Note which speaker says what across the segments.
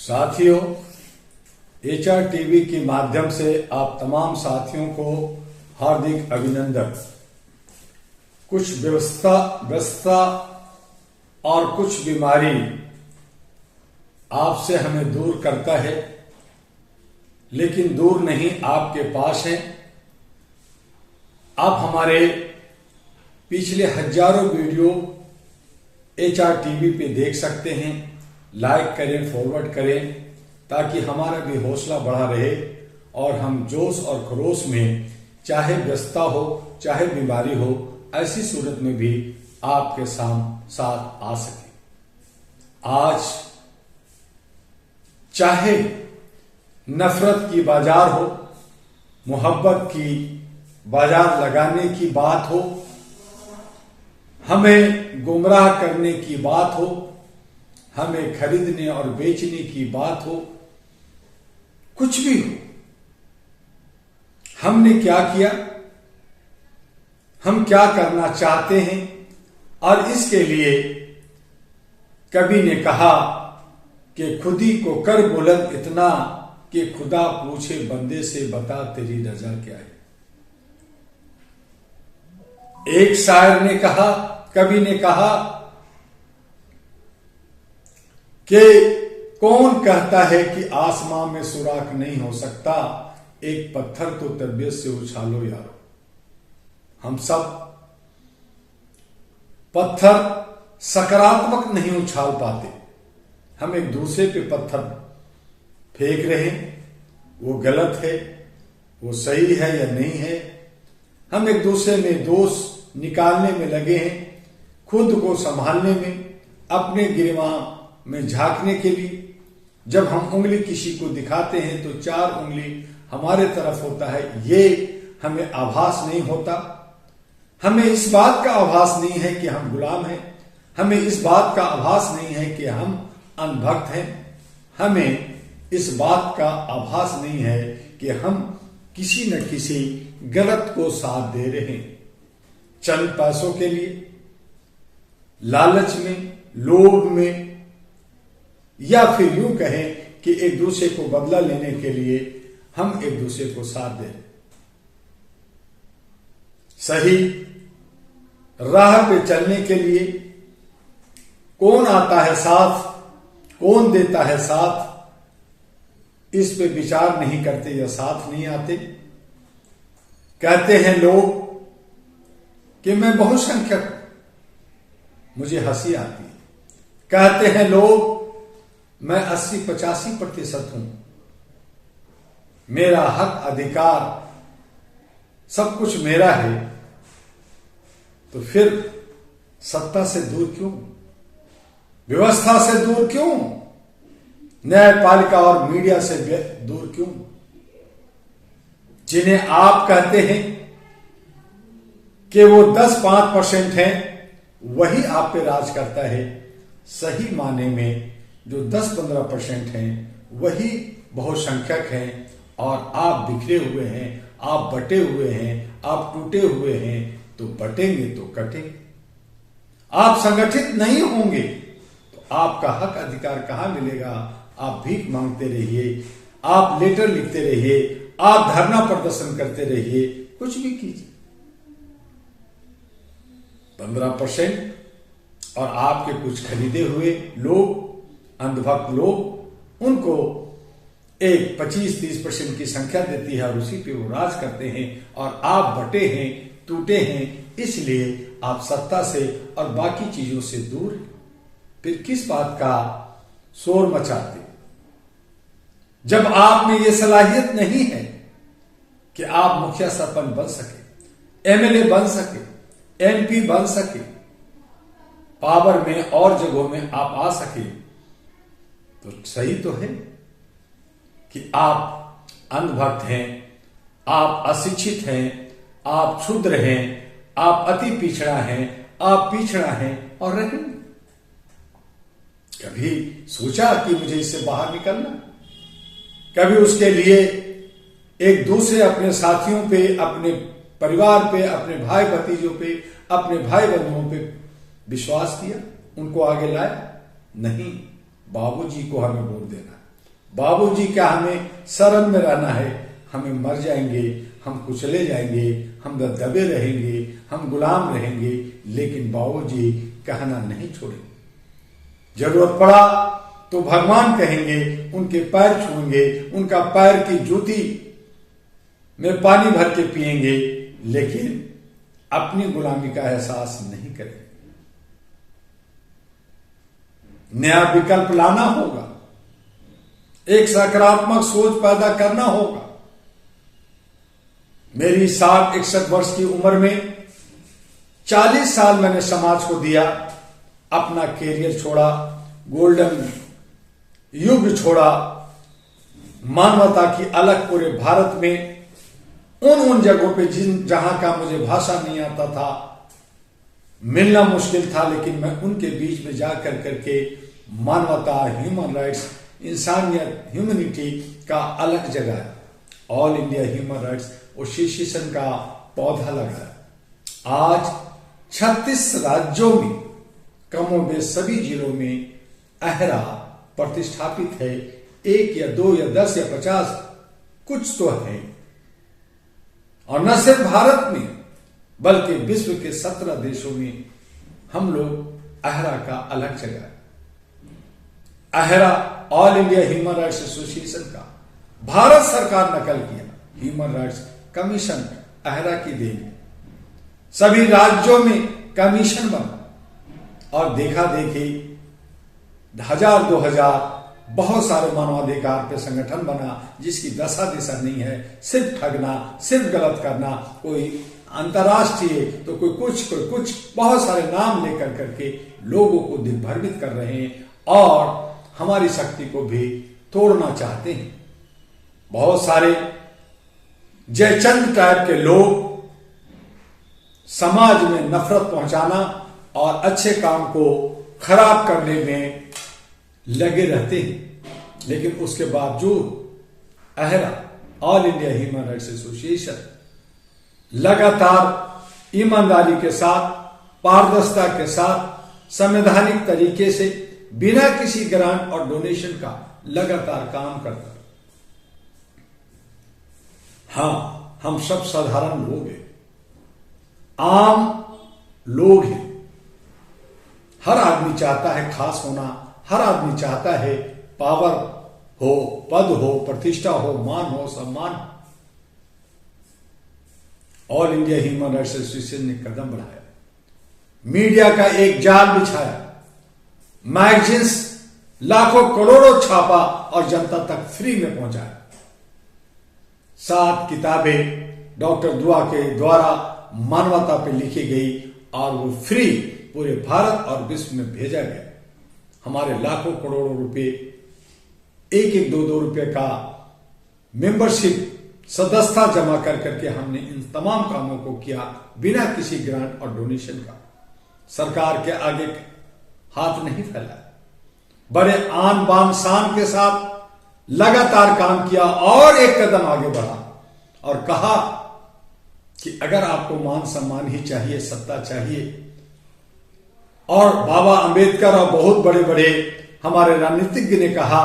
Speaker 1: साथियों, HR TV के माध्यम से आप तमाम साथियों को हार्दिक अभिनंदन। कुछ व्यस्तता और कुछ बीमारी आपसे हमें दूर करता है, लेकिन दूर नहीं, आपके पास है। आप हमारे पिछले हजारों वीडियो एचआर टीवी पे देख सकते हैं। लाइक करें, फॉरवर्ड करें, ताकि हमारा भी हौसला बढ़ा रहे और हम जोश और खरोश में, चाहे व्यस्तता हो चाहे बीमारी हो, ऐसी सूरत में भी आपके साथ आ सके। आज चाहे नफरत की बाजार हो, मोहब्बत की बाजार लगाने की बात हो, हमें गुमराह करने की बात हो, हमें खरीदने और बेचने की बात हो, कुछ भी हो, हमने क्या किया, हम क्या करना चाहते हैं, और इसके लिए कवि ने कहा कि खुदी को कर बुलंद इतना कि खुदा पूछे बंदे से, बता तेरी रजा क्या है। एक शायर ने कहा, कवि ने कहा कि कौन कहता है कि आसमां में सुराख नहीं हो सकता, एक पत्थर तो तबीयत से उछालो यारो। हम सब पत्थर सकारात्मक नहीं उछाल पाते, हम एक दूसरे पे पत्थर फेंक रहे हैं। वो गलत है, वो सही है या नहीं है, हम एक दूसरे में दोष निकालने में लगे हैं, खुद को संभालने में, अपने गिरवा में झांकने के लिए। जब हम उंगली किसी को दिखाते हैं तो 4 उंगली हमारे तरफ होता है, ये हमें आभास नहीं होता। हमें इस बात का आभास नहीं है कि हम गुलाम हैं, हमें इस बात का आभास नहीं है कि हम अनभक्त हैं, हमें इस बात का आभास नहीं है कि हम किसी न किसी गलत को साथ दे रहे हैं। चंद पैसों के लिए, लालच में, लोभ में, या फिर यूं कहें कि एक दूसरे को बदला लेने के लिए हम एक दूसरे को साथ दे रहे। सही राह पे चलने के लिए कौन आता है साथ, कौन देता है साथ, इस पे विचार नहीं करते या साथ नहीं आते। कहते हैं लोग कि मैं बहुसंख्यक हूं, मुझे हंसी आती है। कहते हैं लोग मैं 80-85% हूं, मेरा हक अधिकार सब कुछ मेरा है। तो फिर सत्ता से दूर क्यों, व्यवस्था से दूर क्यों, न्यायपालिका और मीडिया से दूर क्यों? जिन्हें आप कहते हैं कि वो 10-5% हैं, वही आप पे राज करता है। सही माने में जो 10-15% हैं वही बहुसंख्यक हैं, और आप बिखरे हुए हैं, आप बटे हुए हैं, आप टूटे हुए हैं। तो बटेंगे तो कटेंगे। आप संगठित नहीं होंगे तो आपका हक अधिकार कहां मिलेगा? आप भीख मांगते रहिए, आप लेटर लिखते रहिए, आप धरना प्रदर्शन करते रहिए, कुछ भी कीजिए। 15% और आपके कुछ खरीदे हुए लोग, अंधभक्त लोग, उनको एक 25-30% की संख्या देती है और उसी पे वो राज करते हैं। और आप बटे हैं, टूटे हैं, इसलिए आप सत्ता से और बाकी चीजों से दूर हैं। फिर किस बात का शोर मचाते? जब आप में ये सलाहियत नहीं है कि आप मुखिया सरपंच बन सके, एमएलए बन सके, एमपी बन सके, पावर में और जगहों में आप आ सके, तो सही तो है कि आप अंधभक्त हैं, आप अशिक्षित हैं, आप क्षुद्र हैं, आप अति पिछड़ा हैं, आप पिछड़ा हैं और रहेंगे। कभी सोचा कि मुझे इससे बाहर निकलना? कभी उसके लिए एक दूसरे अपने साथियों पे, अपने परिवार पे, अपने भाई भतीजों पे, अपने भाई बंधुओं पे विश्वास किया, उनको आगे लाया? नहीं, बाबूजी को हमें वोट देना, बाबूजी क्या हमें शरण में रहना है, हमें मर जाएंगे, हम कुचले जाएंगे, हम दबे रहेंगे, हम गुलाम रहेंगे, लेकिन बाबूजी कहना नहीं छोड़ेंगे। जरूरत पड़ा तो भगवान कहेंगे, उनके पैर छूएंगे, उनका पैर की जूती में पानी भर के पिएंगे, लेकिन अपनी गुलामी का एहसास नहीं करेंगे। नया विकल्प लाना होगा, एक सकारात्मक सोच पैदा करना होगा। मेरी 60-61 वर्ष की उम्र में 40 साल मैंने समाज को दिया, अपना कैरियर छोड़ा, गोल्डन युग छोड़ा, मानवता की अलग पूरे भारत में उन जगहों पे जहां का मुझे भाषा नहीं आता था, मिलना मुश्किल था, लेकिन मैं उनके बीच में जाकर करके मानवता, ह्यूमन राइट्स, इंसानियत, ह्यूमैनिटी का अलग जगह all India human rights association का पौधा लगाया। आज 36 राज्यों में कमोबेश सभी जिलों में अहरा प्रतिष्ठापित है। 1 या 2 या 10 या 50 कुछ तो है, और न सिर्फ भारत में बल्कि विश्व के 17 देशों में हम लोग अहरा का अलग जगह है। अहरा all India human rights association का भारत सरकार नकल किया, ह्यूमन राइट्स कमीशन अहरा की देन। सभी राज्यों में कमीशन बना और देखा देखी 1000-2000 बहुत सारे मानवाधिकार पे संगठन बना, जिसकी दशा दिशा नहीं है, सिर्फ ठगना, सिर्फ गलत करना, कोई अंतर्राष्ट्रीय तो कोई कुछ बहुत सारे नाम लेकर करके लोगों को दिग्भ्रमित कर रहे हैं और हमारी शक्ति को भी तोड़ना चाहते हैं। बहुत सारे जयचंद टाइप के लोग समाज में नफरत पहुंचाना और अच्छे काम को खराब करने में लगे रहते हैं, लेकिन उसके बावजूद अहरा all India human rights association लगातार ईमानदारी के साथ, पारदर्शिता के साथ, संवैधानिक तरीके से, बिना किसी ग्रांट और डोनेशन का लगातार काम करता है। हाँ, हम सब साधारण लोग हैं, आम लोग हैं। हर आदमी चाहता है खास होना, हर आदमी चाहता है पावर हो, पद हो, प्रतिष्ठा हो, मान हो, सम्मान हो। All India human rights association ने कदम बढ़ाया, मीडिया का एक जाल बिछाया, मैगजीन्स लाखों करोड़ों छापा और जनता तक फ्री में पहुंचाया। 7 किताबें डॉक्टर दुआ के द्वारा मानवता पे लिखी गई और वो फ्री पूरे भारत और विश्व में भेजा गया। हमारे लाखों करोड़ों रुपए, 1-1, 2-2 रुपए का मेंबरशिप सदस्यता जमा कर करके हमने इन तमाम कामों को किया बिना किसी ग्रांट और डोनेशन का। सरकार के आगे हाथ नहीं फैलाया, बड़े आन बान शान के साथ लगातार काम किया और एक कदम आगे बढ़ा और कहा कि अगर आपको मान सम्मान ही चाहिए, सत्ता चाहिए, और बाबा अंबेडकर और बहुत बड़े बड़े हमारे राजनीतिज्ञ ने कहा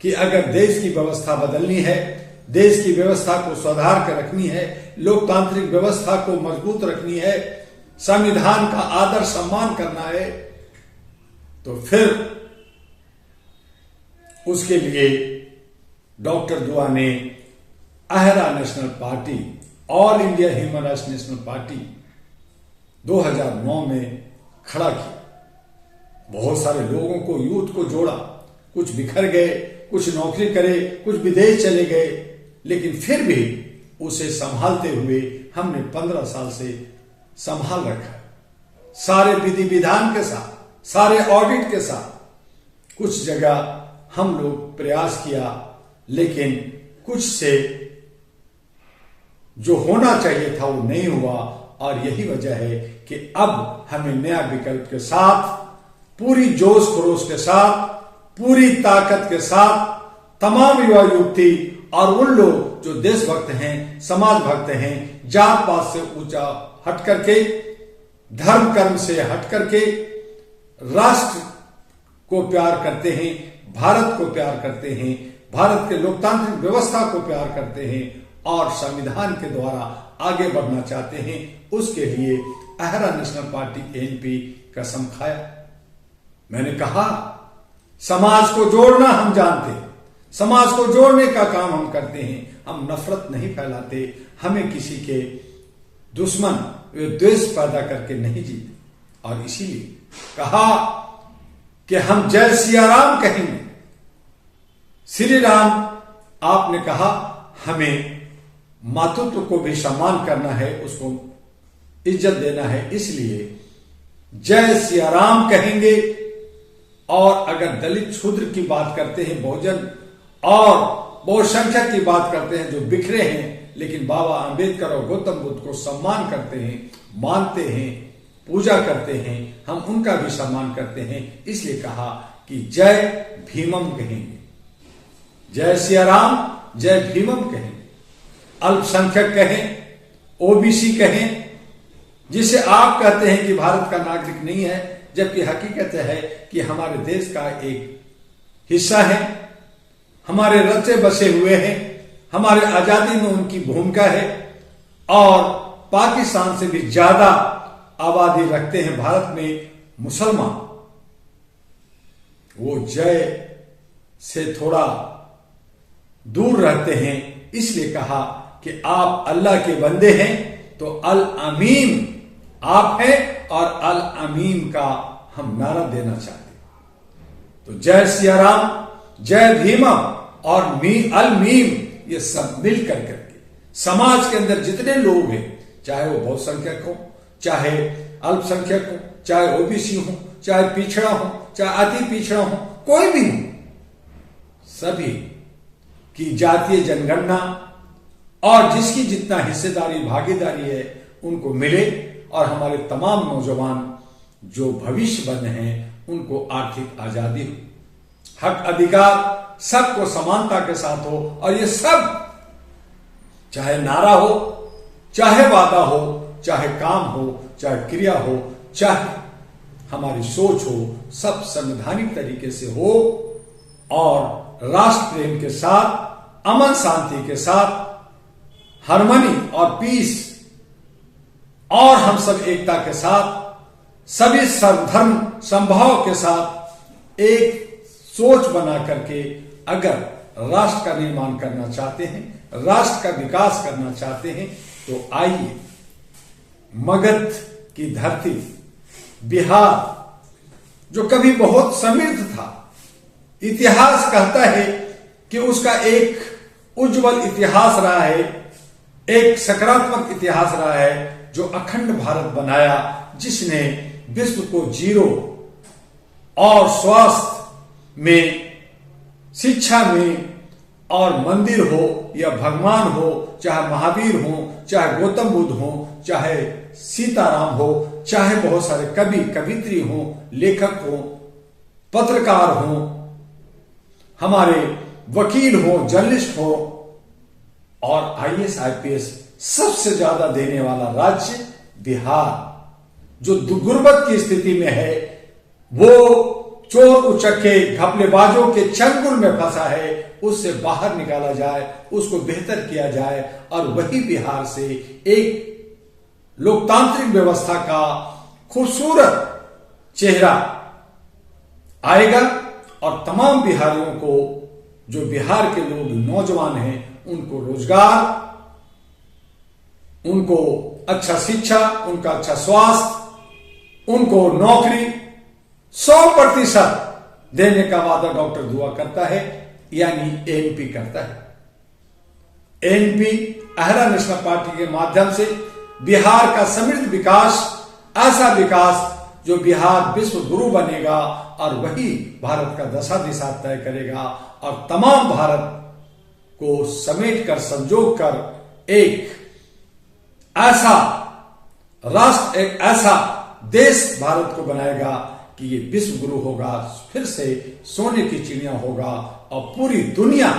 Speaker 1: कि अगर देश की व्यवस्था बदलनी है, देश की व्यवस्था को सुधार कर रखनी है, लोकतांत्रिक व्यवस्था को मजबूत रखनी है, संविधान का आदर सम्मान करना है, तो फिर उसके लिए डॉक्टर दुआ ने अहरा national party, all India human rights national party 2009 में खड़ा किया। बहुत सारे लोगों को, यूथ को जोड़ा, कुछ बिखर गए, कुछ नौकरी करे, कुछ विदेश चले गए, लेकिन फिर भी उसे संभालते हुए हमने 15 साल से संभाल रखा। सारे विधि विधान के साथ, सारे ऑडिट के साथ। कुछ जगह हम लोग प्रयास किया, लेकिन कुछ से जो होना चाहिए था वो नहीं हुआ, और यही वजह है कि अब हमें नया विकल्प के साथ, पूरी जोश खरोश के साथ, पूरी ताकत के साथ तमाम युवा युवती और उन लोग जो देशभक्त हैं, समाज भक्त हैं, जात पात से ऊंचा हट करके, धर्म कर्म से हट करके राष्ट्र को प्यार करते हैं, भारत को प्यार करते हैं, भारत के लोकतांत्रिक व्यवस्था को प्यार करते हैं और संविधान के द्वारा आगे बढ़ना चाहते हैं, उसके लिए अहरा नेशनल पार्टी एएनपी कसम खाया। मैंने कहा समाज को जोड़ना हम जानते हैं, समाज को जोड़ने का काम हम करते हैं, हम नफरत नहीं फैलाते, हमें किसी के दुश्मन द्वेष पैदा करके नहीं जीते। और इसीलिए कहा कि हम जय सिया राम कहेंगे। श्री राम आपने कहा हमें मातृत्व को भी सम्मान करना है, उसको इज्जत देना है, इसलिए जय सिया राम कहेंगे। और अगर दलित शूद्र की बात करते हैं, बहुजन और बहुसंख्यक की बात करते हैं जो बिखरे हैं, लेकिन बाबा अंबेडकर और गौतम बुद्ध को सम्मान करते हैं, मानते हैं, पूजा करते हैं, हम उनका भी सम्मान करते हैं, इसलिए कहा कि जय भीमम कहेंगे, जय सिया राम, जय भीमम कहेंगे। अल्पसंख्यक कहें, ओबीसी कहें, जिसे आप कहते हैं कि भारत का नागरिक नहीं है, जबकि हकीकत है कि हमारे देश का एक हिस्सा है, हमारे रचे बसे हुए हैं, हमारे आजादी में उनकी भूमिका है और पाकिस्तान से भी ज्यादा आबादी रखते हैं भारत में मुसलमान। वो जय से थोड़ा दूर रहते हैं, इसलिए कहा कि आप अल्लाह के बंदे हैं तो अल अमीन आप हैं और अल अमीन का हम नारा देना चाहते हैं। तो जय सिया राम, जय भीमम और अल मीम, ये सब मिल करके समाज के अंदर जितने लोग हैं, चाहे वो बहुसंख्यक हो, चाहे अल्पसंख्यक हो, चाहे ओबीसी हो, चाहे पिछड़ा हो, चाहे अति पिछड़ा हो, कोई भी हो, सभी की जातीय जनगणना और जिसकी जितना हिस्सेदारी भागीदारी है उनको मिले और हमारे तमाम नौजवान जो भविष्य बन हैं उनको आर्थिक आजादी हो, हक अधिकार सबको समानता के साथ हो। और ये सब चाहे नारा हो, चाहे वादा हो, चाहे काम हो, चाहे क्रिया हो, चाहे हमारी सोच हो, सब संवैधानिक तरीके से हो और राष्ट्र प्रेम के साथ, अमन शांति के साथ, हार्मनी और पीस और हम सब एकता के साथ, सभी सर्वधर्म संभाव के साथ एक सोच बना करके अगर राष्ट्र का निर्माण करना चाहते हैं, राष्ट्र का विकास करना चाहते हैं, तो आइए मगध की धरती बिहार जो कभी बहुत समृद्ध था, इतिहास कहता है कि उसका एक उज्जवल इतिहास रहा है, एक सकारात्मक इतिहास रहा है, जो अखंड भारत बनाया, जिसने विश्व को जीरो और स्वास्थ्य में, शिक्षा में और मंदिर हो या भगवान हो, चाहे महावीर हो, चाहे गौतम बुद्ध हो, चाहे सीताराम हो, चाहे बहुत सारे कवि कवित्री हो, लेखक हो, पत्रकार हो, हमारे वकील हो, जर्नलिस्ट हो और आईएएस आईपीएस सबसे ज्यादा देने वाला राज्य बिहार, जो गुर्बत की स्थिति में है, वो चोर उचक्के घपलेबाजों के चंगुल में फंसा है, उससे बाहर निकाला जाए, उसको बेहतर किया जाए और वही बिहार से एक लोकतांत्रिक व्यवस्था का खूबसूरत चेहरा आएगा और तमाम बिहारियों को, जो बिहार के लोग नौजवान हैं, उनको रोजगार, उनको अच्छा शिक्षा, उनका अच्छा स्वास्थ्य, उनको नौकरी 100% देने का वादा डॉक्टर दुआ करता है, यानी एएनपी करता है। एएनपी अहरा नेशनल पार्टी के माध्यम से बिहार का समृद्ध विकास, ऐसा विकास जो बिहार विश्व गुरु बनेगा और वही भारत का दशा दिशा तय करेगा और तमाम भारत को समेट कर, संजोग कर एक ऐसा राष्ट्र, एक ऐसा देश भारत को बनाएगा कि ये विश्व गुरु होगा, फिर से सोने की चिड़िया होगा और पूरी दुनिया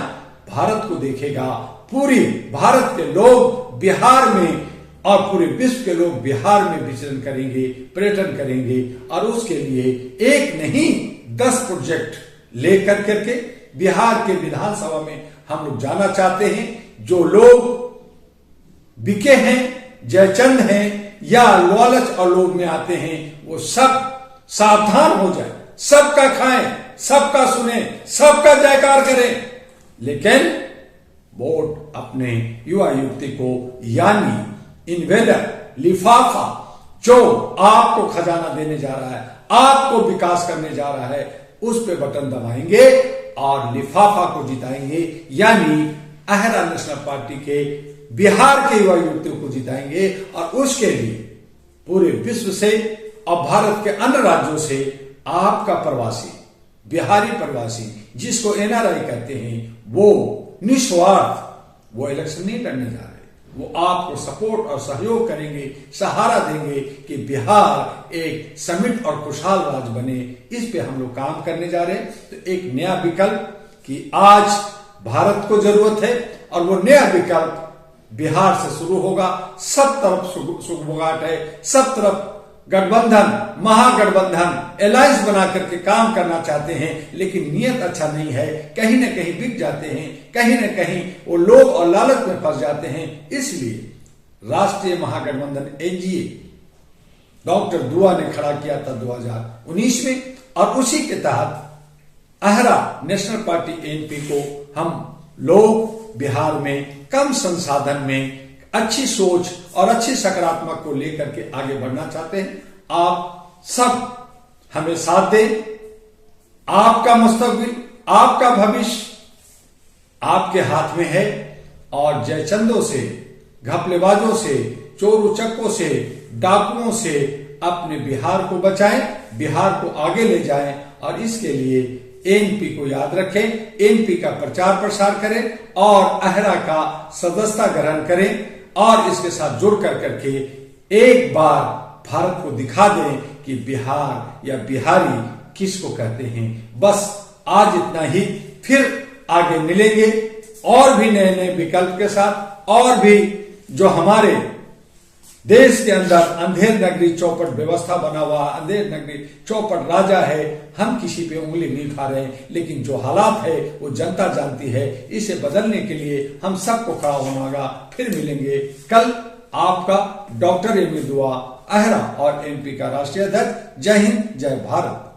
Speaker 1: भारत को देखेगा, पूरी भारत के लोग बिहार में और पूरे विश्व के लोग बिहार में विचरण करेंगे, पर्यटन करेंगे और उसके लिए एक नहीं 10 प्रोजेक्ट लेकर करके बिहार के विधानसभा में हम लोग जाना चाहते हैं। जो लोग बिके हैं, जयचंद हैं या लालच और लोभ में आते हैं, वो सब सावधान हो जाए, सबका खाएं, सबका सुने, सबका जयकार करें, लेकिन वोट अपने युवा युवती को यानी इन्वेलर लिफाफा जो आपको खजाना देने जा रहा है, आपको विकास करने जा रहा है, उस पे बटन दबाएंगे और लिफाफा को जिताएंगे, यानी अहरा नेशनल पार्टी के बिहार के युवा युवतियों को जिताएंगे। और उसके लिए पूरे विश्व से और भारत के अन्य राज्यों से आपका प्रवासी, बिहारी प्रवासी जिसको एनआरआई कहते हैं, वो निस्वार्थ वो इलेक्शन नहीं लड़ने जा रहे, वो आपको सपोर्ट और सहयोग करेंगे, सहारा देंगे कि बिहार एक समृद्ध और खुशहाल राज्य बने। इस पे हम लोग काम करने जा रहे हैं। तो एक नया विकल्प कि आज भारत को जरूरत है और वो नया विकल्प बिहार से शुरू होगा। सब तरफ सुगबुगाहट है, सब तरफ गठबंधन, महागठबंधन, एलायंस बना करके काम करना चाहते हैं, लेकिन नियत अच्छा नहीं है। कहीं ना कहीं बिक जाते हैं, कहीं ना कहीं वो लोग और लालच में फंस जाते हैं। इसलिए राष्ट्रीय महागठबंधन एनडीए डॉक्टर दुआ ने खड़ा किया था 2019 में, और उसी के तहत अहरा नेशनल पार्टी एनपी को हम लोग बिहार में कम संसाधन में अच्छी सोच और अच्छी सकारात्मक को लेकर के आगे बढ़ना चाहते हैं। आप सब हमें साथ दें। आपका मुस्तकबिल, आपका भविष्य आपके हाथ में है, और जयचंदों से, घपलेबाजों से, चोर उचक्कों से, डाकुओं से अपने बिहार को बचाएं, बिहार को आगे ले जाएं। और इसके लिए एनपी को याद रखें, एनपी का प्रचार प्रसार करें और अहरा का सदस्यता ग्रहण करें, और इसके साथ जुड़ कर करके एक बार भारत को दिखा दें कि बिहार या बिहारी किसको कहते हैं। बस आज इतना ही, फिर आगे मिलेंगे और भी नए नए विकल्प के साथ, और भी जो हमारे देश के अंदर अंधेर नगरी चौपट व्यवस्था बना हुआ, अंधेर नगरी चौपट राजा है। हम किसी पे उंगली नहीं उठा रहे हैं, लेकिन जो हालात है वो जनता जानती है। इसे बदलने के लिए हम सबको खड़ा होना होगा। फिर मिलेंगे कल। आपका डॉक्टर एम दुआ, अहरा और एनपी का राष्ट्रीय अध्यक्ष। जय हिंद, जय भारत।